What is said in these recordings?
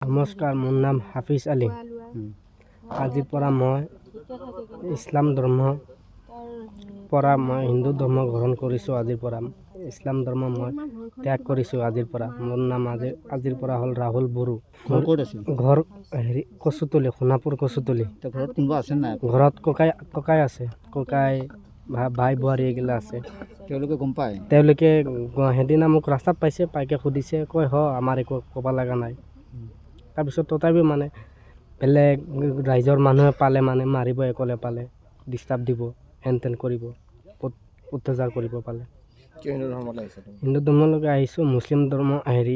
নমস্কাৰ, মোৰ নাম হাফিজ আলী। আজিৰ পৰা মই ইছলাম ধৰ্মৰ পৰা মই হিন্দু ধৰ্ম গ্ৰহণ কৰিছোঁ। আজিৰ পৰা ইছলাম ধৰ্ম মই ত্যাগ কৰিছোঁ। আজিৰ পৰা মোৰ নাম আজিৰ পৰা হ'ল ৰাহুল বড়ো। ঘৰ কচুতলি, সোণাপুৰ কচুতলি। ঘৰত কোনোবা আছে নাই? ঘৰত ককাই আছে, ককাই ভাই বোৱাৰী এইগিলা আছে। তেওঁলোকে গম পায়? তেওঁলোকে সেইদিনা মোক ৰাস্তাত পাইছে, পাইকে সুধিছে, কয় আমাৰ একো ক'ব লগা নাই। তাৰপিছত তথাপিও মানে বেলেগ ৰাইজৰ মানুহে পালে মানে মাৰিব, একলে পালে ডিষ্টাৰ্ব দিব, হেন তেন কৰিব, অত্যাচাৰ কৰিব পালে। হিন্দু ধৰ্মলৈকে আহিছোঁ। মুছলিম ধৰ্ম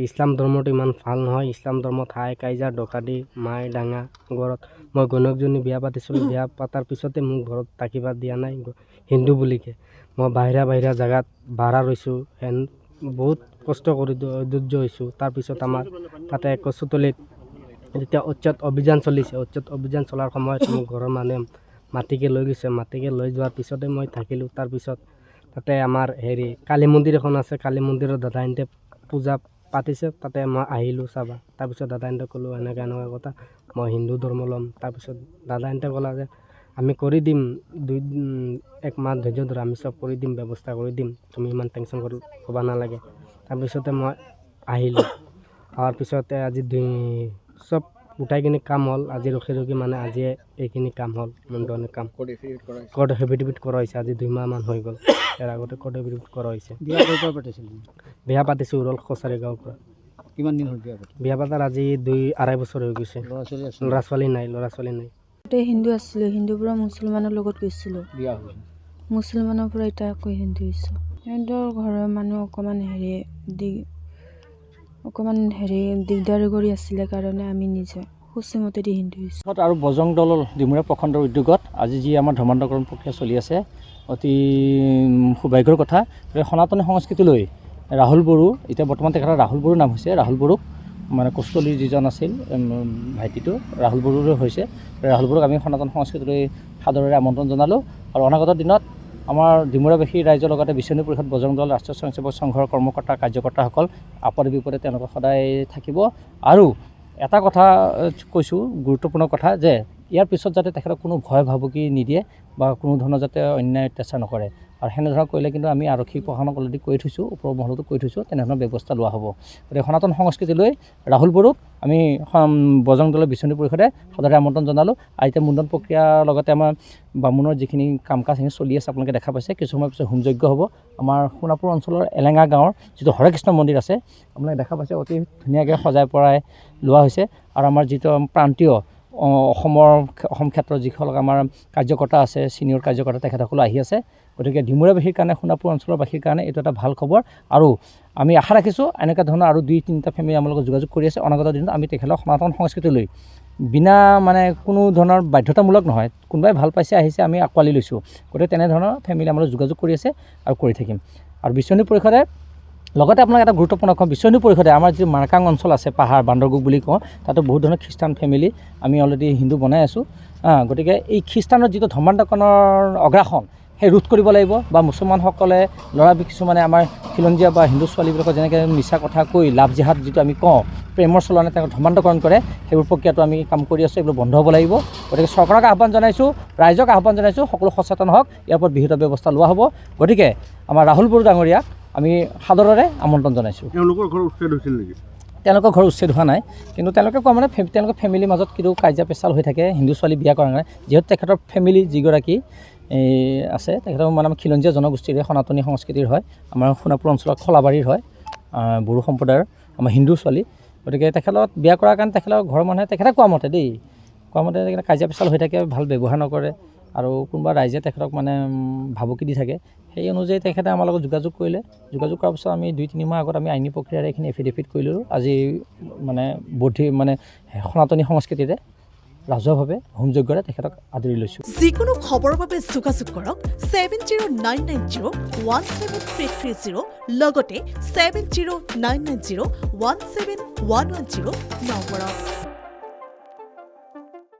ইছলাম ধৰ্মটো ইমান ভাল নহয়। ইছলাম ধৰ্মত হাই কাইজা ডকাইতি মাই ডাঙা। ঘৰত মই ঘৈণীয়েকজনী বিয়া পাতিছিলোঁ, বিয়া পাতাৰ পিছতে মোক ঘৰত থাকিব দিয়া নাই হিন্দু বুলিকে। মই বাহিৰা জেগাত ভাড়া ৰৈছোঁ, বহুত কষ্ট কৰি ধৈৰ্য হৈছোঁ। তাৰপিছত আমাৰ তাতে কচুতলিত যেতিয়া উচ্ছেদ অভিযান চলিছে, উচ্ছেদ অভিযান চলাৰ সময়ত মোক ঘৰৰ মানুহে মাটিকে লৈ গৈছে। মাটিকে লৈ যোৱাৰ পিছতে মই থাকিলোঁ। তাৰপিছত তাতে আমাৰ কালী মন্দিৰ এখন আছে, কালী মন্দিৰৰ দাদাহঁতে পূজা পাতিছে, তাতে মই আহিলোঁ চাব। তাৰপিছত দাদাহঁতে ক'লোঁ এনেকুৱা কথা, মই হিন্দু ধৰ্ম ল'ম। তাৰপিছত দাদাহঁতে ক'লে যে আমি কৰি দিম, 1 মাহ ধৈৰ্য ধৰা, আমি চব কৰি দিম, ব্যৱস্থা কৰি দিম, তুমি ইমান টেনশ্যন কৰিব নালাগে। তাৰপিছতে মই আহিলোঁ। হোৱাৰ পিছতে আজি চব গোটাই কিনি কাম হ'ল। আজি ৰখি মানে আজি এইখিনি কাম হ'ল। মুণ্ডনে কাম কোৰ্ট এফিডেভিট কৰা হৈছে। আজি 2 মাহমান হৈ গ'ল। ইয়াৰ আগতে কোৰ্ট এফিডেভিট কৰা হৈছে। বিয়া পাতিছোঁ উৰল কছাৰী গাঁৱৰ পৰা। কিমান দিন হ'ল বিয়া পাতাৰ? আজি 2-2.5 বছৰ হৈ গৈছে। ল'ৰা ছোৱালী নাই। হিন্দু আছিলোঁ, হিন্দুৰ পৰা মুছলমানৰ লগত গৈছিলোঁ। মুছলমানৰ পৰা এতিয়া আকৌ হিন্দু হৈছোঁ। সিহঁতৰ ঘৰৰ মানুহ অকণমান দিগদাৰি কৰি আছিলে কাৰণে আমি নিজে সুচিমতে দি হিন্দু হৈছোঁ। আৰু বজৰং দল ডিমুৰা প্ৰখণ্ডৰ উদ্যোগত আজি যি আমাৰ ধৰ্মান্তৰকৰণ প্ৰক্ৰিয়া চলি আছে, অতি সৌভাগ্যৰ কথা। সনাতনী সংস্কৃতিলৈ ৰাহুল বড়ো, এতিয়া বৰ্তমান তেখেতৰ ৰাহুল বড়োৰ নাম হৈছে। ৰাহুল বড়োক মানে কচুতলিৰ যিজন আছিল ভাইটিটো ৰাহুল বড়োৰে হৈছে। ৰাহুল বড়োক আমি সনাতন সংস্কৃতিলৈ সাদৰেৰে আমন্ত্ৰণ জনালোঁ। আৰু অনাগত দিনত আমাৰ ডিমুৰাবাসী ৰাইজৰ লগতে বিশ্বনী পৰিষদ বজৰং দল ৰাষ্ট্ৰীয় স্বয়ংসেৱক সংঘৰ কৰ্মকৰ্তা কাৰ্যকৰ্তাসকল আপদে বিপদে তেওঁলোকে সদায় থাকিব। আৰু এটা কথা কৈছোঁ, গুৰুত্বপূৰ্ণ কথা, যে ইয়াৰ পিছত যাতে তেখেতক কোনো ভয় ভাবুকি নিদিয়ে বা কোনো ধৰণৰ যাতে অন্যায় অত্যাচাৰ নকৰে। আৰু সেনেধৰণৰ কৰিলে কিন্তু আমি আৰক্ষী প্ৰশাসনক অলৰেডি কৈ থৈছোঁ, ওপৰৰ মহলতো কৈ থৈছোঁ, তেনেধৰণৰ ব্যৱস্থা লোৱা হ'ব। গতিকে সনাতন সংস্কৃতিলৈ ৰাহুল বড়োক আমি বজৰং দলৰ বিশ্বনী পৰিষদে সদায় আমন্ত্ৰণ জনালোঁ। আৰু এতিয়া মুণ্ডন প্ৰক্ৰিয়াৰ লগতে আমাৰ বামুণৰ যিখিনি কাম কাজ সেইখিনি চলি আছে, আপোনালোকে দেখা পাইছে। কিছু সময় পিছত হোমযজ্ঞ হ'ব। আমাৰ সোণাপুৰ অঞ্চলৰ এলেঙা গাঁৱৰ যিটো হৰে কৃষ্ণ মন্দিৰ আছে, আপোনালোকে দেখা পাইছে, অতি ধুনীয়াকৈ সজাই পৰাই লোৱা হৈছে। আৰু আমাৰ যিটো প্ৰান্তীয় অসম ক্ষেত্ৰৰ যিসকল আমাৰ কাৰ্যকৰ্তা আছে, ছিনিয়ৰ কাৰ্যকৰ্তা, তেখেতসকলো আহি আছে। গতিকে ডিমুৰাবাসীৰ কাৰণে, সোণাপুৰ অঞ্চলৰবাসীৰ কাৰণে এইটো এটা ভাল খবৰ। আৰু আমি আশা ৰাখিছোঁ এনেকুৱা ধৰণৰ আৰু 2-3টা ফেমিলি আমাৰ লগত যোগাযোগ কৰি আছে। অনাগত দিনত আমি তেখেতক সনাতন সংস্কৃতিলৈ বিনা কোনো ধৰণৰ বাধ্যতামূলক নহয়, কোনোবাই ভাল পাইছে আহিছে, আমি আঁকোৱালি লৈছোঁ। গতিকে তেনেধৰণৰ ফেমিলি আমাৰ যোগাযোগ কৰি আছে আৰু কৰি থাকিম। আৰু বিশ্বনী পৰিষদে লগতে আপোনাক এটা গুৰুত্বপূৰ্ণ কম, বিশ্বনী পৰিষদে আমাৰ যি মাৰ্কাং অঞ্চল আছে, পাহাৰ বান্দৰগুক বুলি কওঁ, তাতো বহুত ধৰণৰ খ্ৰীষ্টান ফেমিলি আমি অলৰেডি হিন্দু বনাই আছোঁ। গতিকে এই খ্ৰীষ্টানৰ যিটো ধৰ্মান্তকৰণৰ অগ্ৰাসন, সেই ৰোধ কৰিব লাগিব। বা মুছলমানসকলে কিছুমানে আমাৰ খিলঞ্জীয়া বা হিন্দু ছোৱালীবিলাকক যেনেকৈ মিছা কথা কৈ লাভ জেহাদ যিটো আমি কওঁ, প্ৰেমৰ চলনে তেওঁক ধৰ্মান্তকৰণ কৰে, সেইবোৰ প্ৰক্ৰিয়াটো আমি কাম কৰি আছোঁ। এইবোৰ বন্ধ হ'ব লাগিব। গতিকে চৰকাৰক আহ্বান জনাইছোঁ, ৰাইজক আহ্বান জনাইছোঁ, সকলো সচেতন হওক, ইয়াৰ ওপৰত বিহিত ব্যৱস্থা লোৱা হ'ব। গতিকে আমাৰ ৰাহুল বড়ো ডাঙৰীয়াক আমি সাদৰেৰে আমন্ত্ৰণ জনাইছোঁ। তেওঁলোকৰ ঘৰ উচ্ছেদ হৈছিল নেকি? তেওঁলোকৰ ঘৰ উচ্ছেদ হোৱা নাই, কিন্তু তেওঁলোকে কোৱা মানে তেওঁলোকৰ ফেমিলিৰ মাজত কিন্তু কাজিয়া পেচাল হৈ থাকে হিন্দু ছোৱালী বিয়া কৰাৰ কাৰণে। যিহেতু তেখেতৰ ফেমিলি যিগৰাকী আছে, তেখেতৰ মানে আমাৰ খিলঞ্জীয়া জনগোষ্ঠীৰে সনাতনী সংস্কৃতিৰ হয়, আমাৰ সোণাপুৰ অঞ্চলৰ খলাবাৰীৰ হয়, বড়ো সম্প্ৰদায়ৰ আমাৰ হিন্দু ছোৱালী। গতিকে তেখেতক বিয়া কৰাৰ কাৰণে তেখেতৰ ঘৰৰ মানুহে তেখেতে কোৱা মতে কাজিয়া পেচাল হৈ থাকে, ভাল ব্যৱহাৰ নকৰে, আৰু কোনোবা ৰাইজে তেখেতক মানে ভাবুকি দি থাকে। সেই অনুযায়ী তেখেতে আমাৰ লগত যোগাযোগ কৰিলে। যোগাযোগ কৰাৰ পিছত আমি 2-3 মাহ আগত আমি আইনী প্ৰক্ৰিয়াৰে এইখিনি এফিডেভিট কৰিলোঁ। আজি সনাতনী সংস্কৃতিৰে ৰাজহুৱাভাৱে হোমযজ্ঞৰে তেখেতক আদৰি লৈছোঁ। যিকোনো খবৰৰ বাবে যোগাযোগ কৰক 7099017330 লগতে 7099017110 নম্বৰত।